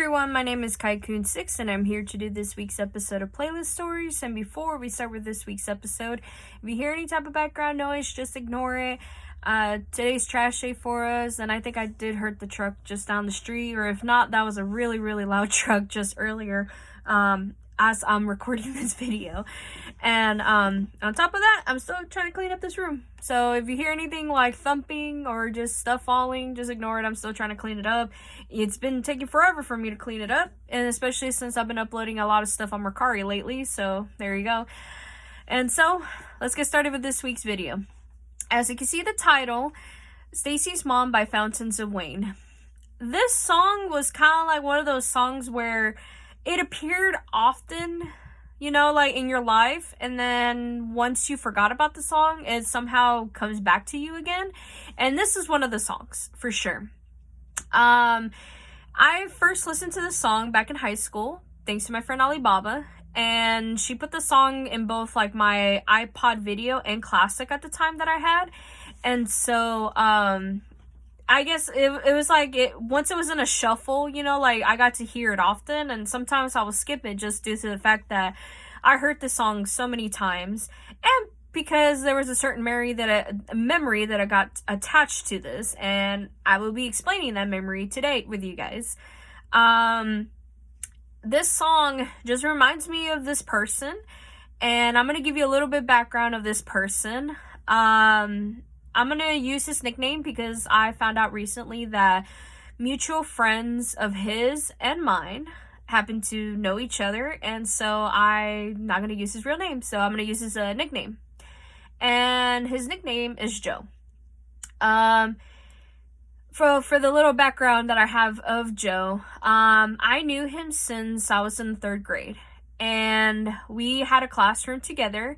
everyone, my name is Kaikun6 and I'm here to do this week's episode of Playlist Stories. And before we start with this week's episode, if you hear any type of background noise, just ignore it. Today's trash day for us, and I think I did hurt the truck just down the street, or if not, that was a really, really loud truck just earlier as I'm recording this video. And on top of that, I'm still trying to clean up this room. So if you hear anything like thumping or just stuff falling, just ignore it. I'm still trying to clean it up. It's been taking forever for me to clean it up, and especially since I've been uploading a lot of stuff on Mercari lately, so there you go. And so, let's get started with this week's video. As you can see the title, Stacy's Mom by Fountains of Wayne. This song was kind of like one of those songs where it appeared often, you know, like in your life, and then once you forgot about the song, it somehow comes back to you again. And this is one of the songs, for sure. I first listened to this song back in high school, thanks to my friend Alibaba, and she put the song in both like my iPod video and classic at the time that I had. And so, I guess it was like, once it was in a shuffle, you know, like I got to hear it often, and sometimes I would skip it just due to the fact that I heard the song so many times, and because there was a certain memory that I got attached to this, and I will be explaining that memory today with you guys. This song just reminds me of this person, and I'm going to give you a little bit background of this person. I'm going to use his nickname because I found out recently that mutual friends of his and mine happen to know each other, and so I'm not going to use his real name, so I'm going to use his nickname. And his nickname is Joe. For the little background that I have of Joe, I knew him since I was in the 3rd grade, and we had a classroom together.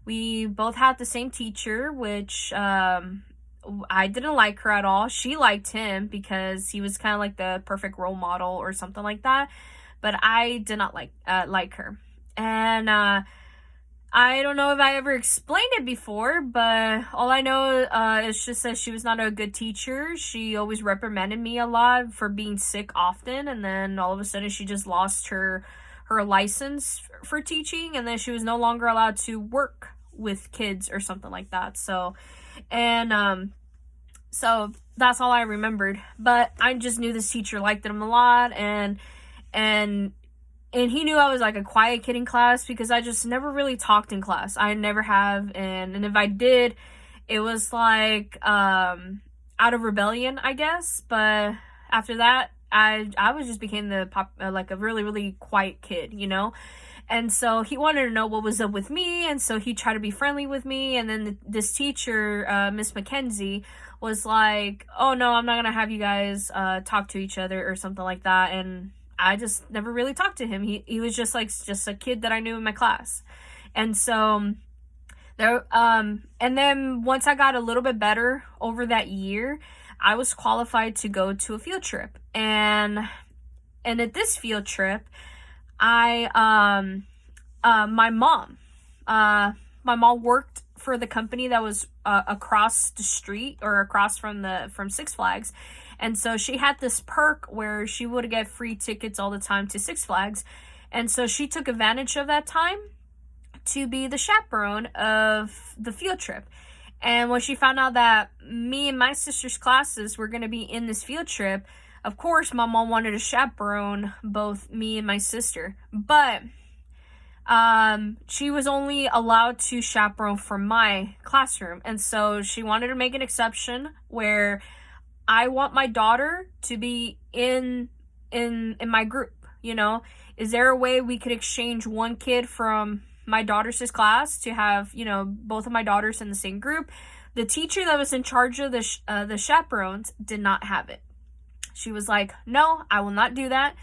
We both had the same teacher, which I didn't like her at all. She liked him because he was kind of like the perfect role model or something like that, but I did not like her. And I don't know if I ever explained it before, but all I know is just that she was not a good teacher. She always reprimanded me a lot for being sick often, and then all of a sudden she just lost her license for teaching, and then she was no longer allowed to work with kids or something like that. So that's all I remembered. But I just knew this teacher liked him a lot, and he knew I was like a quiet kid in class because I just never really talked in class. I never have, and if I did, it was like out of rebellion, I guess. But after that, I was just became like a really, really quiet kid, you know? And so he wanted to know what was up with me, and so he tried to be friendly with me. And then this teacher, Miss Mackenzie, was like, oh no, I'm not gonna have you guys talk to each other or something like that. And I just never really talked to him. He was just a kid that I knew in my class. And so there and then once I got a little bit better over that year, I was qualified to go to a field trip. And at this field trip, my mom worked for the company that was across the street, or across from Six Flags. And so she had this perk where she would get free tickets all the time to Six Flags. And so she took advantage of that time to be the chaperone of the field trip. And when she found out that me and my sister's classes were going to be in this field trip, of course, my mom wanted to chaperone both me and my sister. But she was only allowed to chaperone for my classroom. And so she wanted to make an exception where I want my daughter to be in my group, you know? Is there a way we could exchange one kid from my daughter's class to have, you know, both of my daughters in the same group? The teacher that was in charge of the chaperones did not have it. She was like, no, I will not do that.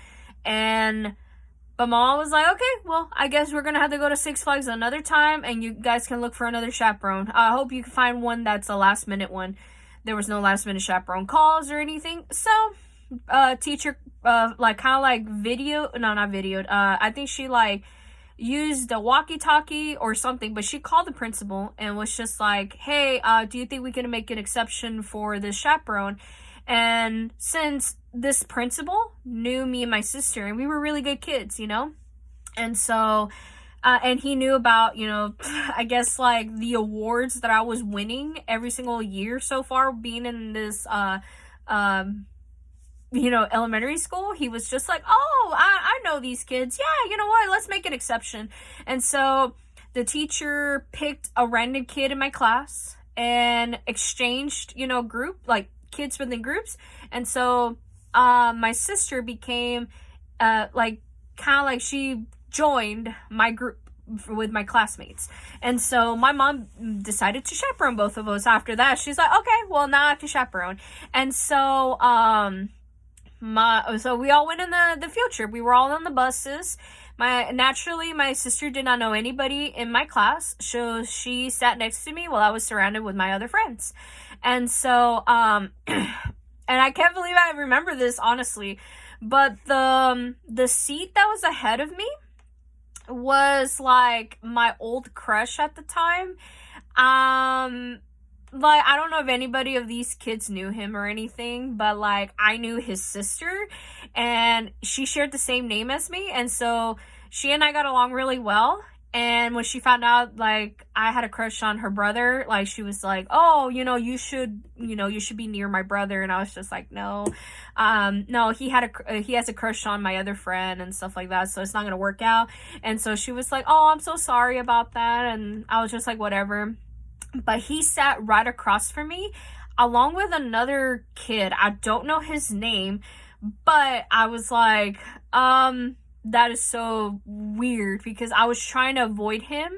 But mom was like, okay, well, I guess we're going to have to go to Six Flags another time, and you guys can look for another chaperone. I hope you can find one that's a last minute one. There was no last minute chaperone calls or anything. So, teacher, like, kind of like not videoed. I think she like used a walkie-talkie or something, but she called the principal and was just like, hey, do you think we can make an exception for this chaperone? And since this principal knew me and my sister, and we were really good kids, and so and he knew about, I guess like the awards that I was winning every single year so far being in this elementary school. He was just like, oh, I know these kids. Yeah, you know what? Let's make an exception. And so the teacher picked a random kid in my class and exchanged, kids within groups. And so my sister became she joined my group with my classmates. And so my mom decided to chaperone both of us after that. She's like, okay, well, now I can chaperone. And so so we all went in the field trip. We were all on the buses. Naturally, my sister did not know anybody in my class, so she sat next to me while I was surrounded with my other friends. And so and I can't believe I remember this, honestly, but the seat that was ahead of me was like my old crush at the time. Like, I don't know if anybody of these kids knew him or anything, but like I knew his sister, and she shared the same name as me, and so she and I got along really well. And when she found out like I had a crush on her brother, like she was like, oh, you should be near my brother. And I was just like, no, he has a crush on my other friend and stuff like that, so it's not gonna work out. And so she was like, oh, I'm so sorry about that. And I was just like, whatever. But he sat right across from me along with another kid. I don't know his name, but I was like, that is so weird, because I was trying to avoid him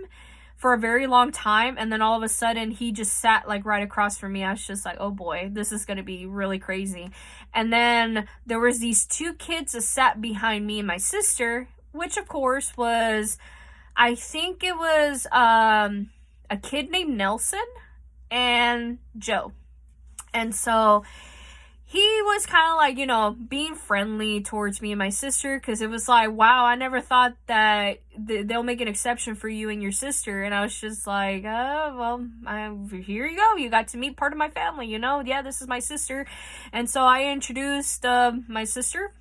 for a very long time, and then all of a sudden he just sat like right across from me. I was just like, oh boy, this is gonna be really crazy. And then there was these two kids that sat behind me and my sister, which of course was, I think it was a kid named Nelson and Joe. And so he was kind of like, being friendly towards me and my sister, because it was like, wow, I never thought that they'll make an exception for you and your sister. And I was just like, here you go. You got to meet part of my family, Yeah, this is my sister. And so I introduced my sister.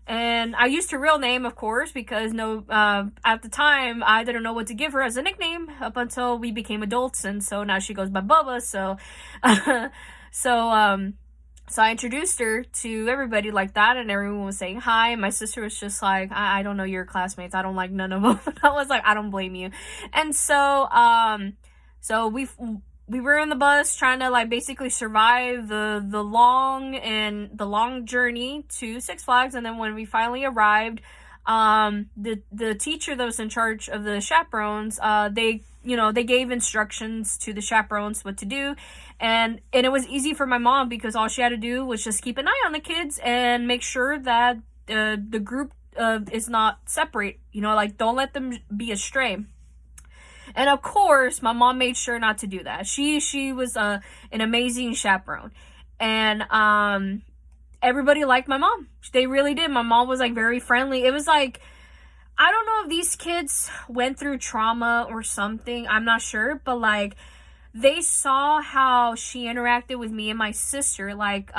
And I used her real name, of course, because at the time, I didn't know what to give her as a nickname up until we became adults. And so now she goes by Bubba. So, so I introduced her to everybody like that, and everyone was saying hi. And my sister was just like, I don't know your classmates. I don't like none of them. I was like, I don't blame you. And so, so we were in the bus trying to like basically survive the long journey to Six Flags. And then when we finally arrived, the teacher that was in charge of the chaperones, they gave instructions to the chaperones what to do. And it was easy for my mom, because all she had to do was just keep an eye on the kids and make sure that the group is not separate, don't let them be astray. And of course, my mom made sure not to do that. She was an amazing chaperone. And everybody liked my mom. They really did. My mom was like very friendly. It was like, I don't know if these kids went through trauma or something. I'm not sure. But like, they saw how she interacted with me and my sister. Like,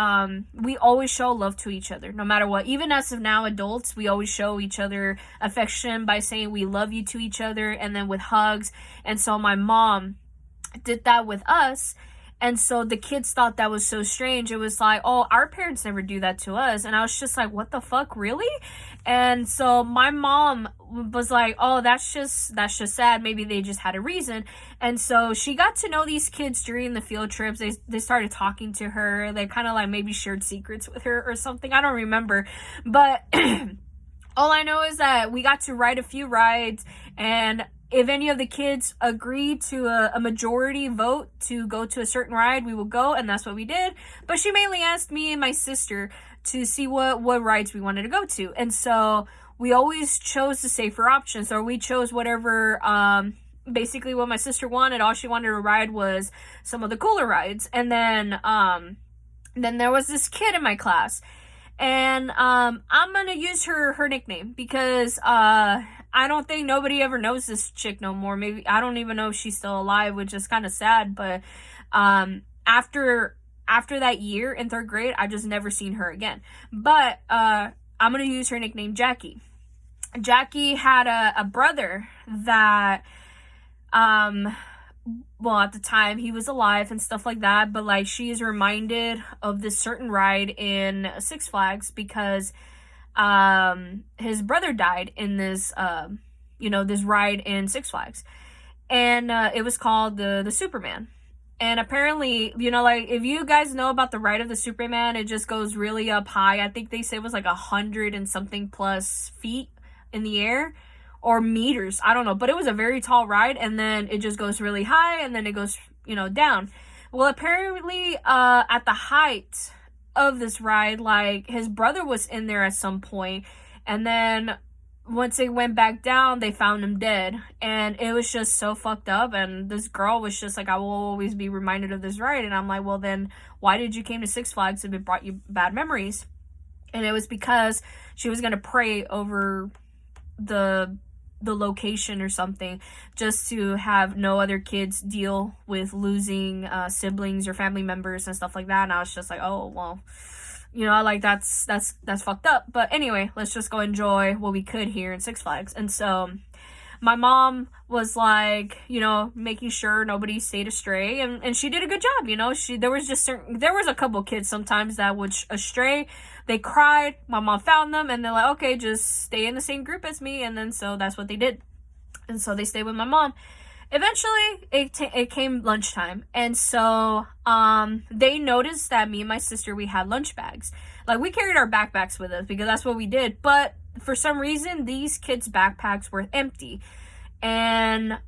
we always show love to each other, no matter what. Even as of now, adults, we always show each other affection by saying we love you to each other, and then with hugs. And so my mom did that with us. And so the kids thought that was so strange. It was like, oh, our parents never do that to us. And I was just like, what the fuck, really? And so my mom was like, oh, that's just sad. Maybe they just had a reason. And so she got to know these kids during the field trips. They started talking to her. They kind of like maybe shared secrets with her or something. I don't remember. But all I know is that we got to ride a few rides, and if any of the kids agreed to a majority vote to go to a certain ride, we would go, and that's what we did. But she mainly asked me and my sister to see what rides we wanted to go to. And so we always chose the safer options, or we chose whatever, basically what my sister wanted. All she wanted to ride was some of the cooler rides. And then there was this kid in my class. And I'm going to use her nickname, because I don't think nobody ever knows this chick no more. Maybe, I don't even know if she's still alive, which is kind of sad. But after after that year in 3rd grade, I just never seen her again. But I'm gonna use her nickname Jackie. Jackie had a brother that well, at the time he was alive and stuff like that, but like she is reminded of this certain ride in Six Flags because his brother died in this this ride in Six Flags, and it was called the Superman. And apparently, like, if you guys know about the ride of the Superman, it just goes really up high. I think they say it was like 100 and something plus feet in the air, or meters, I don't know, but it was a very tall ride, and then it just goes really high, and then it goes down. Well, apparently at the height of this ride, like, his brother was in there at some point, and then once they went back down, they found him dead, and it was just so fucked up. And this girl was just like, I will always be reminded of this ride. And I'm like, well, then why did you came to Six Flags if it brought you bad memories? And it was because she was gonna pray over the location or something, just to have no other kids deal with losing siblings or family members and stuff like that. And I was just like, oh well, like that's fucked up. But anyway, let's just go enjoy what we could here in Six Flags. And so my mom was like, making sure nobody stayed astray, and she did a good job. There was a couple kids sometimes that would astray. They cried, my mom found them, and they're like, okay, just stay in the same group as me. And then so that's what they did, and so they stayed with my mom. Eventually it came lunchtime, and so they noticed that me and my sister, we had lunch bags. Like, we carried our backpacks with us because that's what we did, but for some reason these kids' backpacks were empty. And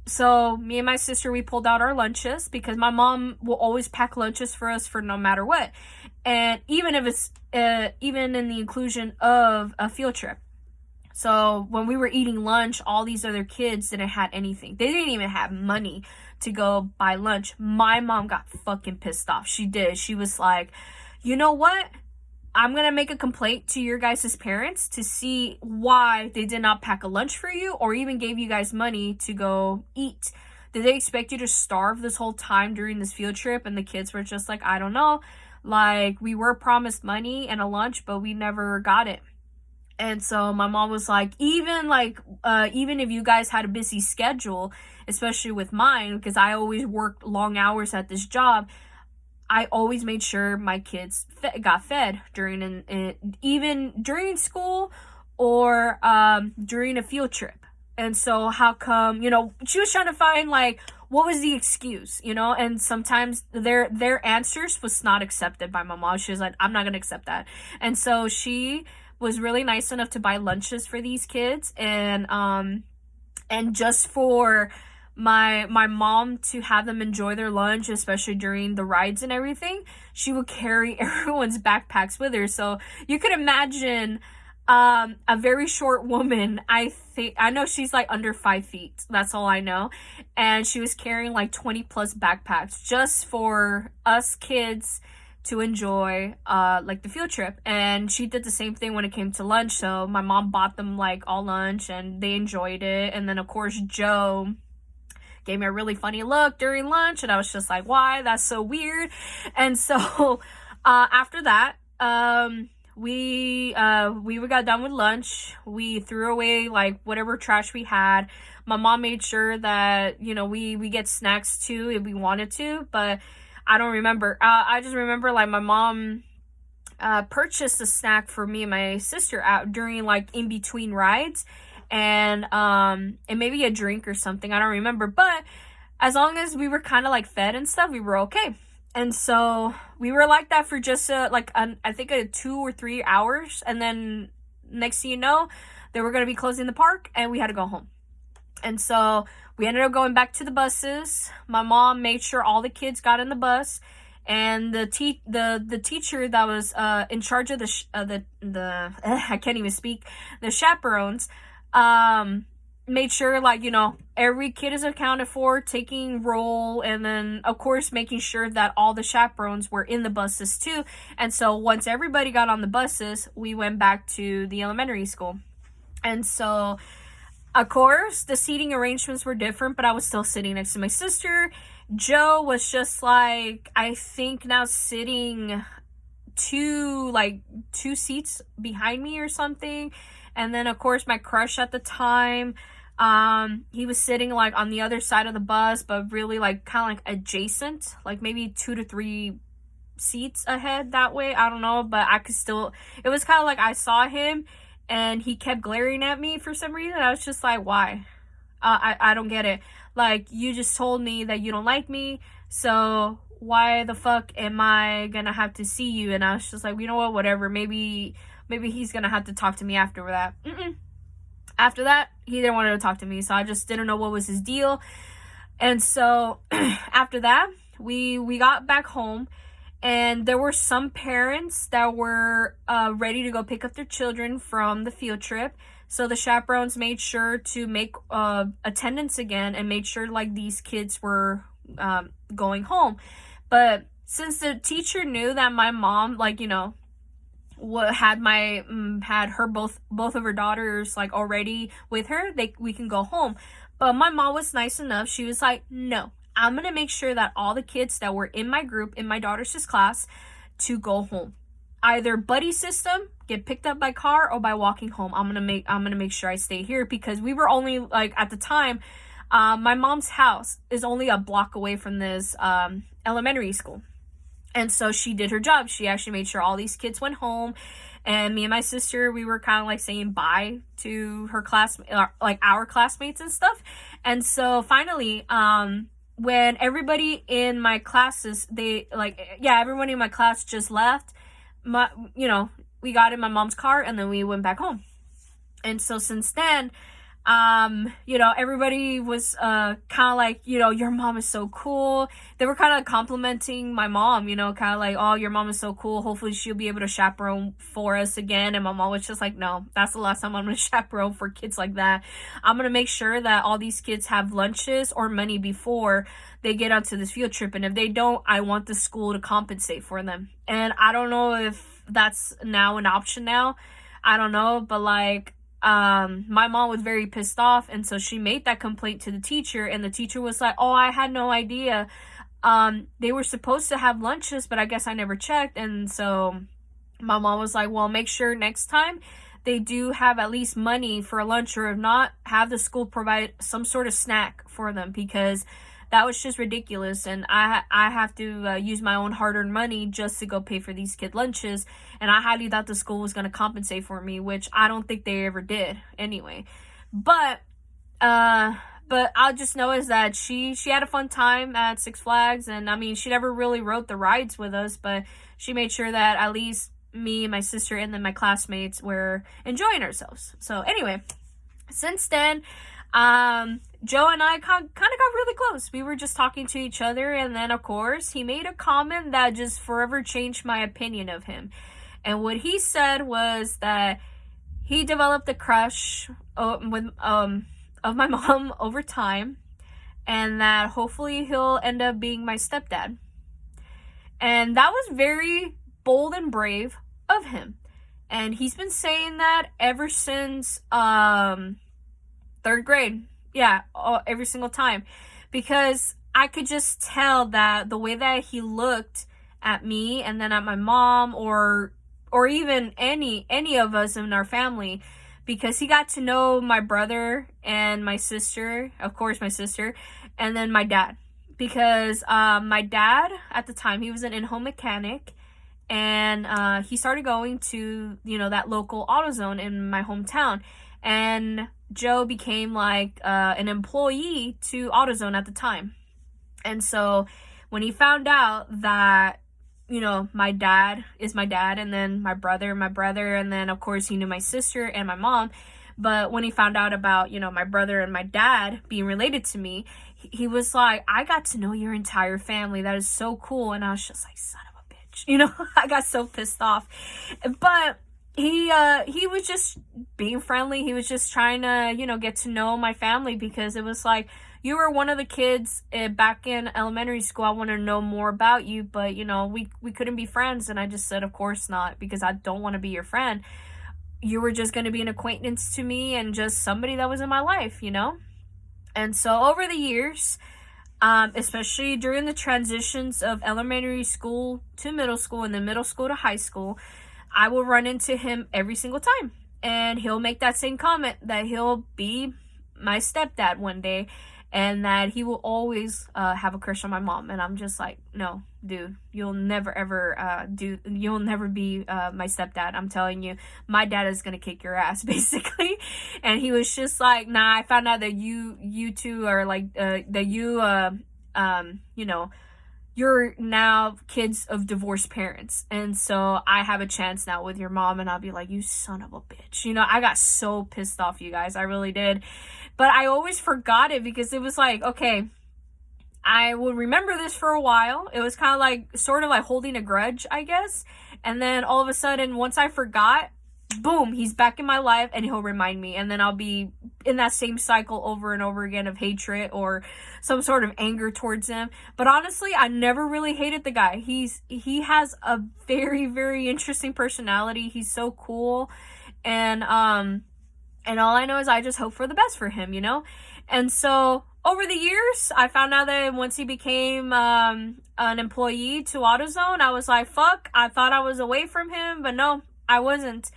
so me and my sister, we pulled out our lunches, because my mom will always pack lunches for us for no matter what, and even if it's even in the inclusion of a field trip. So when we were eating lunch, all these other kids didn't have anything. They didn't even have money to go buy lunch. My mom got fucking pissed off. She did. She was like, you know what? I'm going to make a complaint to your guys' parents to see why they did not pack a lunch for you or even gave you guys money to go eat. Did they expect you to starve this whole time during this field trip? And the kids were just like, I don't know. Like, we were promised money and a lunch, but we never got it. And so my mom was like, even if you guys had a busy schedule, especially with mine, because I always worked long hours at this job, I always made sure my kids got fed even during school or during a field trip. And so how come, she was trying to find, like, what was the excuse, and sometimes their answers was not accepted by my mom. She was like, I'm not going to accept that. And so she was really nice enough to buy lunches for these kids, and just for my mom to have them enjoy their lunch, especially during the rides and everything, she would carry everyone's backpacks with her. So you could imagine a very short woman. I know she's like under 5 feet. That's all I know. And she was carrying like 20 plus backpacks just for us kids to enjoy like the field trip. And she did the same thing when it came to lunch. So my mom bought them like all lunch, and they enjoyed it. And then of course Joe gave me a really funny look during lunch, and I was just like, why? That's so weird. And so after that, we got done with lunch. We threw away like whatever trash we had. My mom made sure that we get snacks too if we wanted to, but I don't remember. I just remember like my mom purchased a snack for me and my sister out during like in between rides, and maybe a drink or something. I don't remember, but as long as we were kind of like fed and stuff, we were okay. And so we were like that for just I think 2 or 3 hours, and then next thing you know, they were gonna be closing the park, and we had to go home. And so we ended up going back to the buses. My mom made sure all the kids got in the bus, and the teacher that was in charge of the I can't even speak, the chaperones, made sure like every kid is accounted for, taking roll, and then of course making sure that all the chaperones were in the buses too. And so once everybody got on the buses, we went back to the elementary school. And so of course the seating arrangements were different, but I was still sitting next to my sister, Joe was just like, I think now sitting two seats behind me or something. And then of course my crush at the time, he was sitting like on the other side of the bus, but really like kind of like adjacent, like maybe 2 to 3 seats ahead that way. I don't know, but I could still, it was kind of like I saw him and he kept glaring at me for some reason. I was just like, why? I don't get it. Like, you just told me that you don't like me, so why the fuck am I gonna have to see you? And I was just like, you know what, whatever. Maybe he's gonna have to talk to me after that. After that, he didn't want to talk to me, so I just didn't know what was his deal. And so after that, we got back home, and there were some parents that were ready to go pick up their children from the field trip. So the chaperones made sure to make attendance again and made sure like these kids were going home. But since the teacher knew that my mom, like, you know, had her both of her daughters like already with her, we can go home. But my mom was nice enough. She was like, no, I'm gonna make sure that all the kids that were in my group, in my daughter's class, to go home. Either buddy system, get picked up by car, or by walking home. I'm gonna make sure I stay here, because we were only like, at the time, my mom's house is only a block away from this elementary school. And so she did her job. She actually made sure all these kids went home, and me and my sister, we were kind of like saying bye to her like our classmates and stuff. And so finally, when everybody in my classes, everyone in my class just left, we got in my mom's car and then we went back home. And so since then, everybody was kind of like, your mom is so cool. They were kind of complimenting my mom, kind of like, oh, your mom is so cool. Hopefully she'll be able to chaperone for us again. And my mom was just like, no, that's the last time I'm going to chaperone for kids like that. I'm going to make sure that all these kids have lunches or money before they get onto this field trip. And if they don't, I want the school to compensate for them. And I don't know if that's now an option now. I don't know, but like, my mom was very pissed off, and so she made that complaint to the teacher, and the teacher was like, oh, I had no idea. They were supposed to have lunches, but I guess I never checked. And so my mom was like, well, make sure next time they do have at least money for a lunch, or if not, have the school provide some sort of snack for them, because that was just ridiculous. And I have to use my own hard-earned money just to go pay for these kid lunches. And I highly thought the school was going to compensate for me, which I don't think they ever did anyway. But I'll just know is that she had a fun time at Six Flags. And I mean, she never really rode the rides with us, but she made sure that at least me and my sister and then my classmates were enjoying ourselves. So anyway, since then, Joe and I kind of got really close. We were just talking to each other, and then of course he made a comment that just forever changed my opinion of him. And what he said was that he developed a crush of my mom over time, and that hopefully he'll end up being my stepdad. And that was very bold and brave of him. And he's been saying that ever since 3rd grade. Yeah, every single time. Because I could just tell that the way that he looked at me and then at my mom, or even any of us in our family, because he got to know my brother and my sister, of course my sister, and then my dad. Because my dad, at the time, he was an in-home mechanic, and he started going to, that local AutoZone in my hometown. And Joe became like an employee to AutoZone at the time. And so when he found out that, my dad is my dad, and then my brother, and then of course he knew my sister and my mom. But when he found out about, my brother and my dad being related to me, he was like, I got to know your entire family. That is so cool. And I was just like, son of a bitch. I got so pissed off. But he was just being friendly. He was just trying to, get to know my family, because it was like, you were one of the kids back in elementary school. I want to know more about you, but, we couldn't be friends. And I just said, of course not, because I don't want to be your friend. You were just going to be an acquaintance to me and just somebody that was in my life, And so over the years, especially during the transitions of elementary school to middle school and then middle school to high school. I will run into him every single time, and he'll make that same comment that he'll be my stepdad one day, and that he will always have a crush on my mom. And I'm just like, no, dude, you'll never ever you'll never be my stepdad. I'm telling you, my dad is gonna kick your ass, basically. And he was just like, nah, I found out that you two are like that you know, you're now kids of divorced parents, and so I have a chance now with your mom. And I'll be like, you son of a bitch. You know, I got so pissed off, you guys. I really did. But I always forgot it, because it was like, okay, I would remember this for a while. It was kind of like, sort of like holding a grudge, I guess. And then all of a sudden, once I forgot, boom, he's back in my life, and he'll remind me. And then I'll be in that same cycle over and over again of hatred or some sort of anger towards him. But honestly, I never really hated the guy. He has a very, very interesting personality. He's so cool. And all I know is I just hope for the best for him, you know? And so over the years, I found out that once he became an employee to AutoZone, I was like, fuck, I thought I was away from him, but no, I wasn't.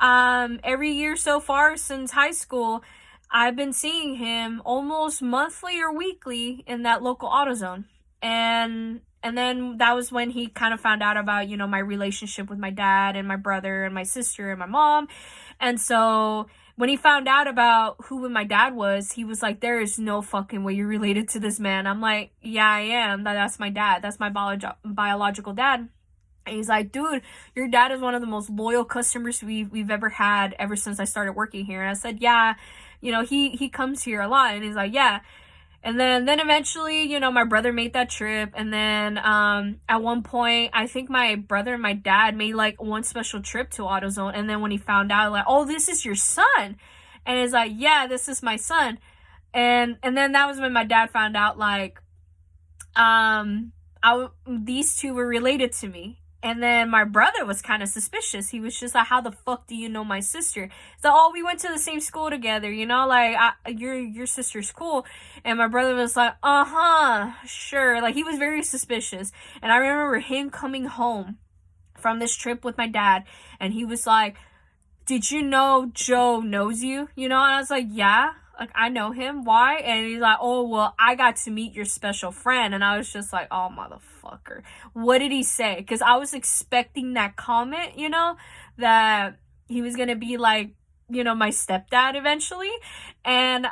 Every year so far since high school, I've been seeing him almost monthly or weekly in that local AutoZone. And then that was when he kind of found out about, you know, my relationship with my dad and my brother and my sister and my mom. And so when he found out about who my dad was, he was like, there is no fucking way you're related to this man. I'm like, yeah, I am. That's my dad. That's my biological dad. And he's like, dude, your dad is one of the most loyal customers we've ever had ever since I started working here. And I said, yeah, you know, he comes here a lot. And he's like, yeah. And then eventually, you know, my brother made that trip. And then at one point, I think my brother and my dad made like one special trip to AutoZone. And then when he found out, like, oh, this is your son. And he's like, yeah, this is my son. And then that was when my dad found out, like, these two were related to me. And then my brother was kind of suspicious. He was just like, how the fuck do you know my sister? So, oh, we went to the same school together, you know, like, your sister's cool. And my brother was like, sure. Like, he was very suspicious. And I remember him coming home from this trip with my dad, and he was like, did you know Joe knows you? You know, and I was like, yeah. Like, I know him. Why? And he's like, oh, well, I got to meet your special friend. And I was just like, oh, motherfucker. What did he say? Because I was expecting that comment, you know, that he was going to be like, you know, my stepdad eventually. And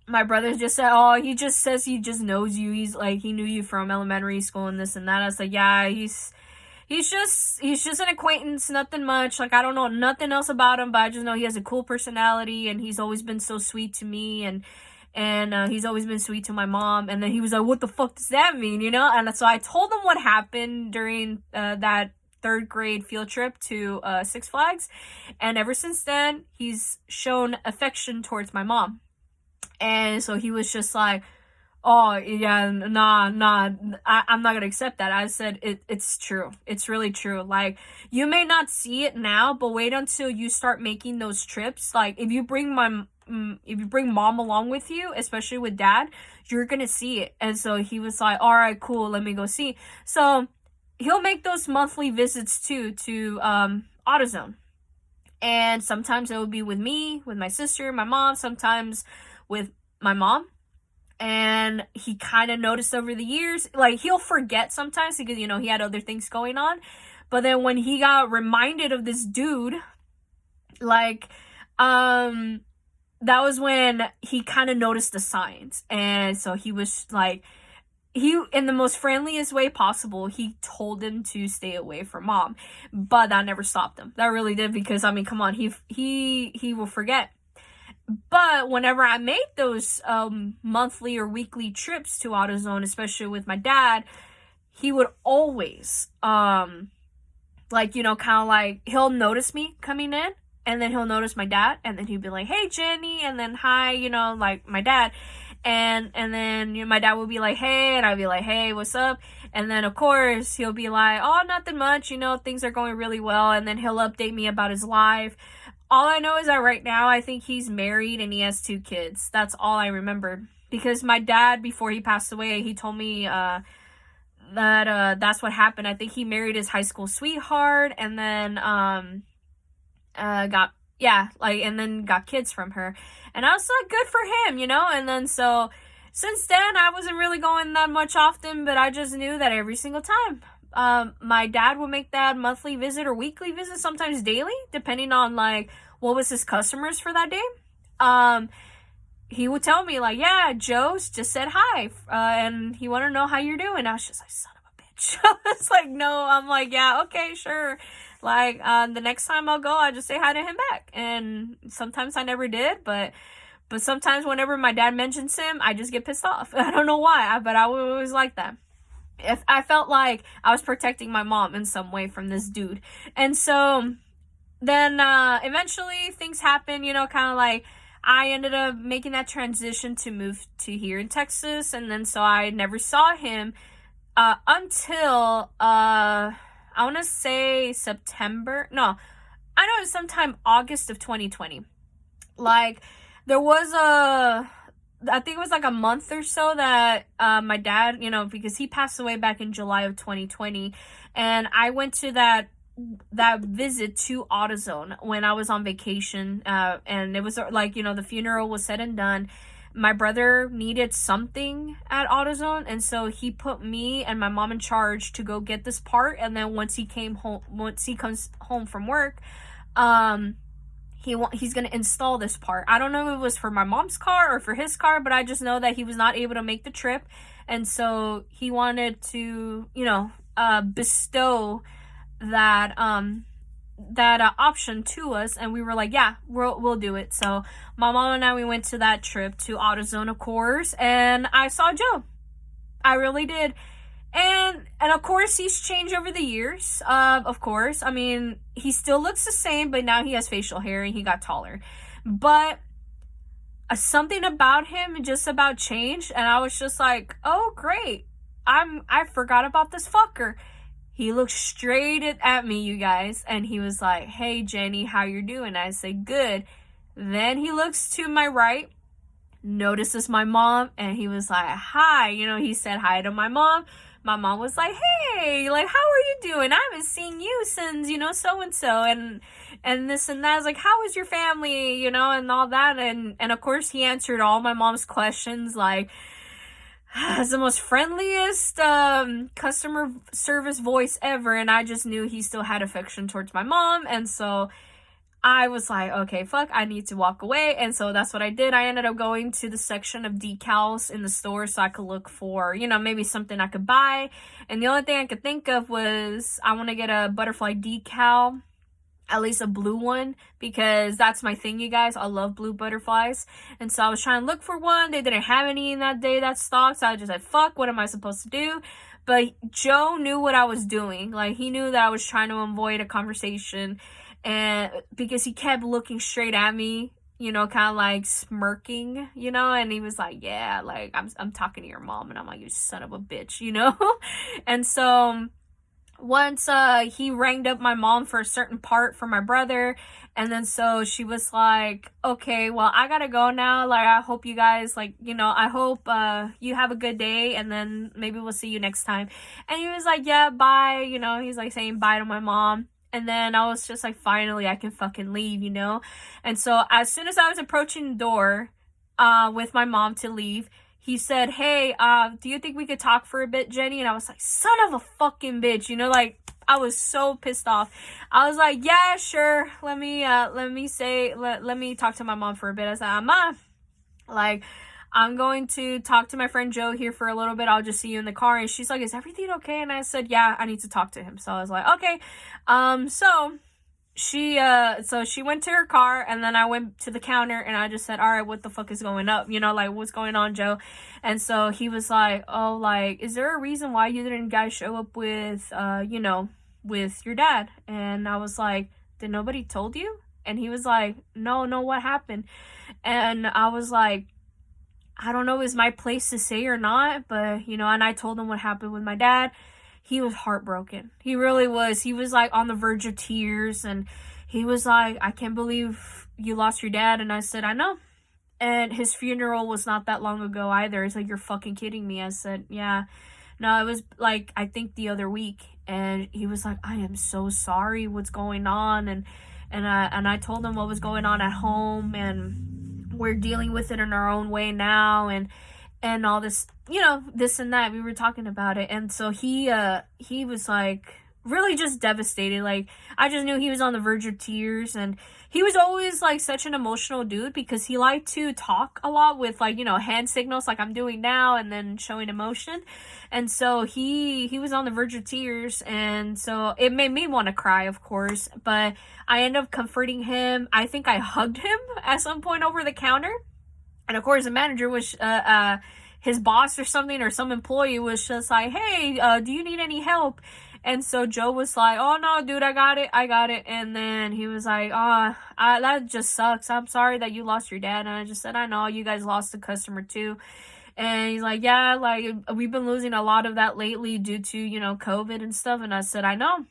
my brother just said, oh, he just says he just knows you. He's like, he knew you from elementary school and this and that. I was like, yeah, he's just an acquaintance, nothing much. Like, I don't know nothing else about him, but I just know he has a cool personality, and he's always been so sweet to me, and he's always been sweet to my mom. And then he was like, what the fuck does that mean, you know? And so I told him what happened during that third grade field trip to Six Flags, and ever since then, he's shown affection towards my mom. And so he was just like, oh, yeah, nah, I'm not gonna accept that. I said, it's true. It's really true. Like, you may not see it now, but wait until you start making those trips. Like, if you bring mom along with you, especially with dad, you're gonna see it. And so he was like, all right, cool, let me go see. So he'll make those monthly visits too to AutoZone. And sometimes it will be with me, with my sister, my mom, sometimes with my mom. And he kind of noticed over the years, like, he'll forget sometimes because, you know, he had other things going on. But then when he got reminded of this dude, like, that was when he kind of noticed the signs. And so he was like, in the most friendliest way possible, he told him to stay away from mom. But that never stopped him. That really did, because, I mean, come on, he will forget. But whenever I made those monthly or weekly trips to AutoZone, especially with my dad, he would always, like, you know, kind of like, he'll notice me coming in, and then he'll notice my dad, and then he'd be like, hey, Jenny, and then hi, you know, like, my dad. And then, you know, my dad would be like, hey, and I'd be like, hey, what's up? And then, of course, he'll be like, oh, nothing much, you know, things are going really well. And then he'll update me about his life. All I know is that right now, I think he's married and he has 2 kids. That's all I remember. because my dad, before he passed away, he told me that that's what happened. I think he married his high school sweetheart, and then got, yeah, like, and then got kids from her. And I was like, good for him, you know? And then so since then, I wasn't really going that much often, but I just knew that every single time my dad would make that monthly visit or weekly visit, sometimes daily, depending on like what was his customers for that day. He would tell me like, yeah, Joe's just said hi, and he wanted to know how you're doing. I was just like, son of a bitch. I was like, no. I'm like, yeah, okay, sure. Like, the next time I'll go, I just say hi to him back. And sometimes I never did, but sometimes whenever my dad mentions him, I just get pissed off. I don't know why, but I was always like that. If I felt like I was protecting my mom in some way from this dude. And so then eventually things happen, you know, kind of like I ended up making that transition to move to here in Texas. And then so I never saw him until I want to say September. No, I know it was sometime August of 2020. Like, there was I think it was like a month or so that my dad, you know, because he passed away back in July of 2020. And I went to that visit to AutoZone when I was on vacation. And it was like, you know, the funeral was said and done. My brother needed something at AutoZone, and so he put me and my mom in charge to go get this part. And then once he comes home from work, he's gonna install this part. I don't know if it was for my mom's car or for his car, but I just know that he was not able to make the trip, and so he wanted to, you know, bestow that option to us. And we were like, yeah, we'll do it. So my mom and I, we went to that trip to AutoZone, of course, and I saw Joe. I really did. And of course he's changed over the years. Of course, I mean, he still looks the same, but now he has facial hair and he got taller. But something about him just about changed, and I was just like, oh great, I forgot about this fucker. He looked straight at me, you guys, and he was like, hey, Jenny, how you doing? I said, good. Then he looks to my right, notices my mom, and he was like, hi. You know, he said hi to my mom. My mom was like, hey, like, how are you doing? I haven't seen you since, you know, so-and-so, and this and that. I was like, how is your family, you know, and all that. And of course, he answered all my mom's questions, like, has the most friendliest customer service voice ever. And I just knew he still had affection towards my mom. And so I was like, okay, fuck, I need to walk away. And so that's what I did. I ended up going to the section of decals in the store so I could look for, you know, maybe something I could buy. And the only thing I could think of was I want to get a butterfly decal, at least a blue one, because that's my thing, you guys. I love blue butterflies. And so I was trying to look for one. They didn't have any in that day that stock. So I just said, fuck, what am I supposed to do? But Joe knew what I was doing. Like, he knew that I was trying to avoid a conversation. And because he kept looking straight at me, you know, kind of like smirking, you know, and he was like, yeah, like, I'm talking to your mom. And I'm like, you son of a bitch, you know? And so once he rang up my mom for a certain part for my brother, and then so she was like, okay, well, I gotta go now. Like, I hope you guys, like, you know, I hope you have a good day, and then maybe we'll see you next time. And he was like, yeah, bye, you know, he's like saying bye to my mom. And then I was just like, finally, I can fucking leave, you know? And so as soon as I was approaching the door with my mom to leave, he said, hey, do you think we could talk for a bit, Jenny? And I was like, son of a fucking bitch, you know, like, I was so pissed off. I was like, yeah, sure, let me talk to my mom for a bit. I said, Mom, like, I'm going to talk to my friend Joe here for a little bit. I'll just see you in the car. And she's like, is everything okay? And I said, yeah, I need to talk to him. So I was like, okay. So she went to her car, and then I went to the counter, and I just said, all right, what the fuck is going up? You know, like, what's going on, Joe? And so he was like, oh, like, is there a reason why you didn't guys show up with, you know, with your dad? And I was like, did nobody told you? And he was like, no, what happened? And I was like, I don't know, is my place to say or not? But, you know, and I told him what happened with my dad. He was heartbroken. He really was. He was like on the verge of tears, and he was like, I can't believe you lost your dad. And I said, I know. And his funeral was not that long ago either. It's like, you're fucking kidding me. I said, yeah. No, it was like, I think the other week. And he was like, I am so sorry, what's going on? And I told him what was going on at home, and we're dealing with it in our own way now, and all this, this and that. We were talking about it. And so he was like really just devastated. Like, I just knew he was on the verge of tears. And he was always like such an emotional dude, because he liked to talk a lot with like, hand signals like I'm doing now, and then showing emotion. And so he was on the verge of tears, and so it made me want to cry, of course. But I ended up comforting him. I think I hugged him at some point over the counter. And of course, the manager was his boss or something, or some employee was just like, hey, do you need any help? And so Joe was like, oh no, dude, I got it. And then he was like, that just sucks. I'm sorry that you lost your dad. And I just said, I know, you guys lost a customer too. And he's like, yeah, like, we've been losing a lot of that lately due to, COVID and stuff. And I said, I know.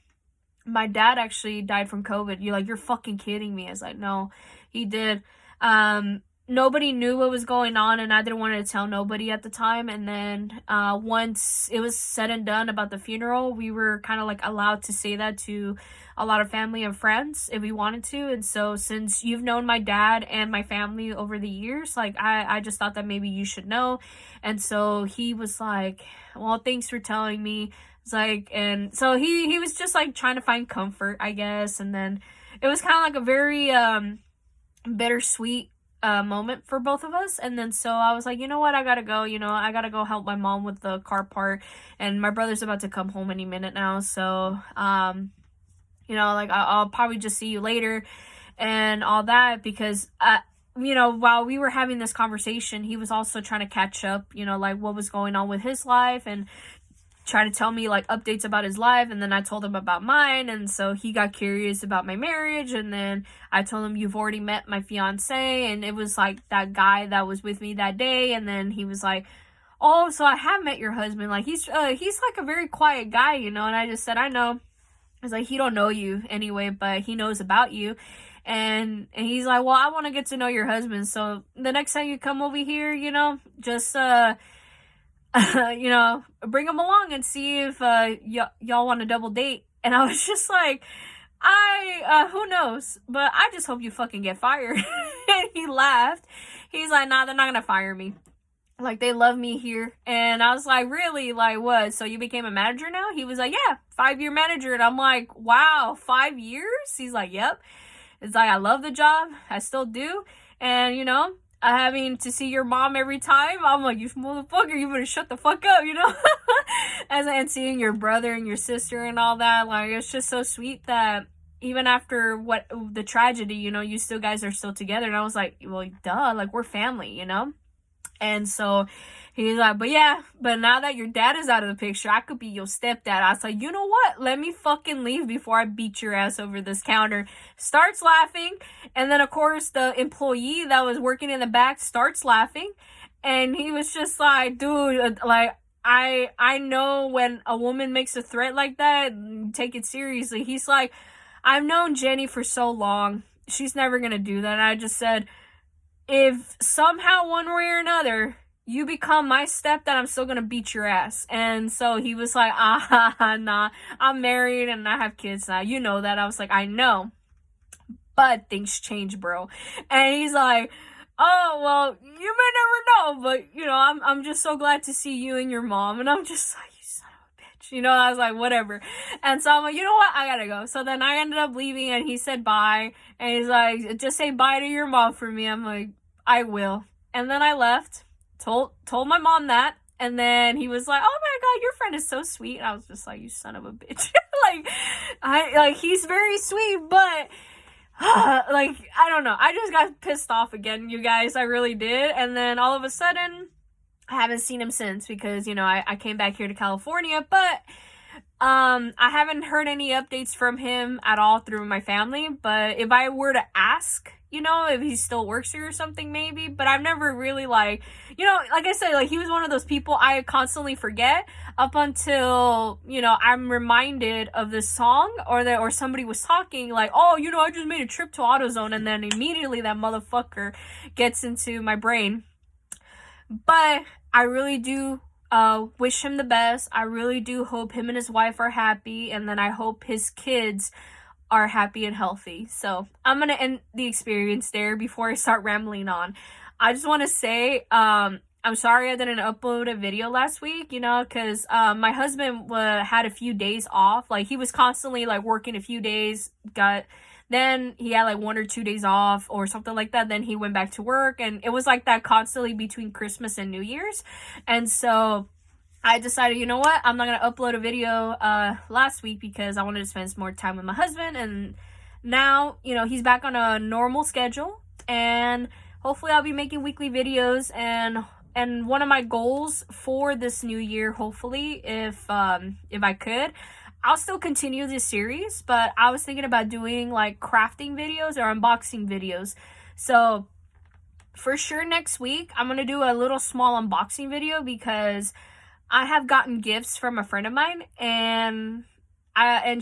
My dad actually died from COVID. You're fucking kidding me. I was like, no, he did. Nobody knew what was going on, and I didn't want to tell nobody at the time. And then once it was said and done about the funeral, we were kind of like allowed to say that to a lot of family and friends if we wanted to. And so since you've known my dad and my family over the years, like, I just thought that maybe you should know. And so he was like, well, thanks for telling me. It's like, and so he was just like trying to find comfort, I guess. And then it was kind of like a very bittersweet moment for both of us. And then so I was like, you know what, I gotta go. I gotta go help my mom with the car part, and my brother's about to come home any minute now. So like, I'll probably just see you later and all that, because while we were having this conversation, he was also trying to catch up, like what was going on with his life, and try to tell me like updates about his life. And then I told him about mine, and so he got curious about my marriage. And then I told him, you've already met my fiance, and it was like that guy that was with me that day. And then he was like, oh, so I have met your husband. Like, he's like a very quiet guy, and I just said, I know. I was like, he don't know you anyway, but he knows about you. And he's like, well, I want to get to know your husband, so the next time you come over here, just bring him along and see if y'all want to double date. And I was just like, who knows, but I just hope you fucking get fired. And he laughed. He's like, nah, they're not gonna fire me. Like, they love me here. And I was like, really? Like, what? So you became a manager now? He was like, yeah, 5-year manager. And I'm like, wow, 5 years? He's like, yep. It's like, I love the job. I still do. And, having to see your mom every time, I'm like, you motherfucker, you better shut the fuck up, and seeing your brother and your sister and all that, like, it's just so sweet that even after what the tragedy, you still guys are still together. And I was like, well, duh, like, we're family, And so he's like, but now that your dad is out of the picture, I could be your stepdad. I was like, you know what? Let me fucking leave before I beat your ass over this counter. Starts laughing. And then, of course, the employee that was working in the back starts laughing. And he was just like, dude, like, I know when a woman makes a threat like that, take it seriously. He's like, I've known Jenny for so long. She's never going to do that. And I just said, if somehow, one way or another, you become my stepdad, I'm still gonna beat your ass. And so he was like, nah, I'm married and I have kids now. You know that. I was like, I know, but things change, bro. And he's like, oh, well, you may never know, but, I'm just so glad to see you and your mom. And I'm just like, you son of a bitch. I was like, whatever. And so I'm like, you know what? I gotta go. So then I ended up leaving, and he said bye. And he's like, just say bye to your mom for me. I'm like, I will. And then I left. Told my mom that, and then he was like, oh my god, your friend is so sweet. And I was just like, you son of a bitch. He's very sweet, but I don't know, I just got pissed off again, you guys. I really did. And then all of a sudden, I haven't seen him since, because I came back here to California. But I haven't heard any updates from him at all through my family. But if I were to ask, you know, if he still works here or something maybe, but I've never really like, you know, like I said, like he was one of those people I constantly forget up until, you know, I'm reminded of this song or somebody was talking like, oh, you know, I just made a trip to AutoZone, and then immediately that motherfucker gets into my brain. But I really do wish him the best. I really do hope him and his wife are happy, and then I hope his kids are happy and healthy. So I'm going to end the experience there before I start rambling on. I just want to say, I'm sorry I didn't upload a video last week, you know, because my husband had a few days off. Like, he was constantly, like, working a few days, then he had, like, 1 or 2 days off or something like that. Then he went back to work, and it was like that constantly between Christmas and New Year's. And so I decided, you know what, I'm not going to upload a video last week because I wanted to spend some more time with my husband. And now, you know, he's back on a normal schedule, and hopefully I'll be making weekly videos. And one of my goals for this new year, hopefully, if I could, I'll still continue this series, but I was thinking about doing like crafting videos or unboxing videos. So for sure next week, I'm going to do a little small unboxing video because I have gotten gifts from a friend of mine, and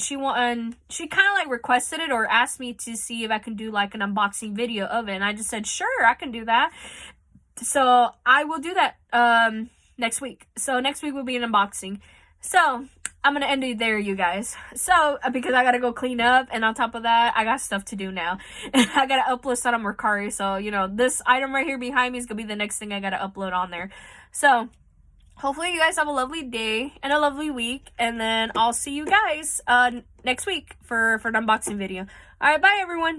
she kind of like requested it or asked me to see if I can do like an unboxing video of it. And I just said, sure, I can do that. So I will do that next week. So next week will be an unboxing. So I'm going to end it there, you guys. So, because I got to go clean up, and on top of that, I got stuff to do now. I got to upload stuff on Mercari. So, you know, this item right here behind me is going to be the next thing I got to upload on there. So hopefully you guys have a lovely day and a lovely week, and then I'll see you guys next week for an unboxing video. All right, bye everyone.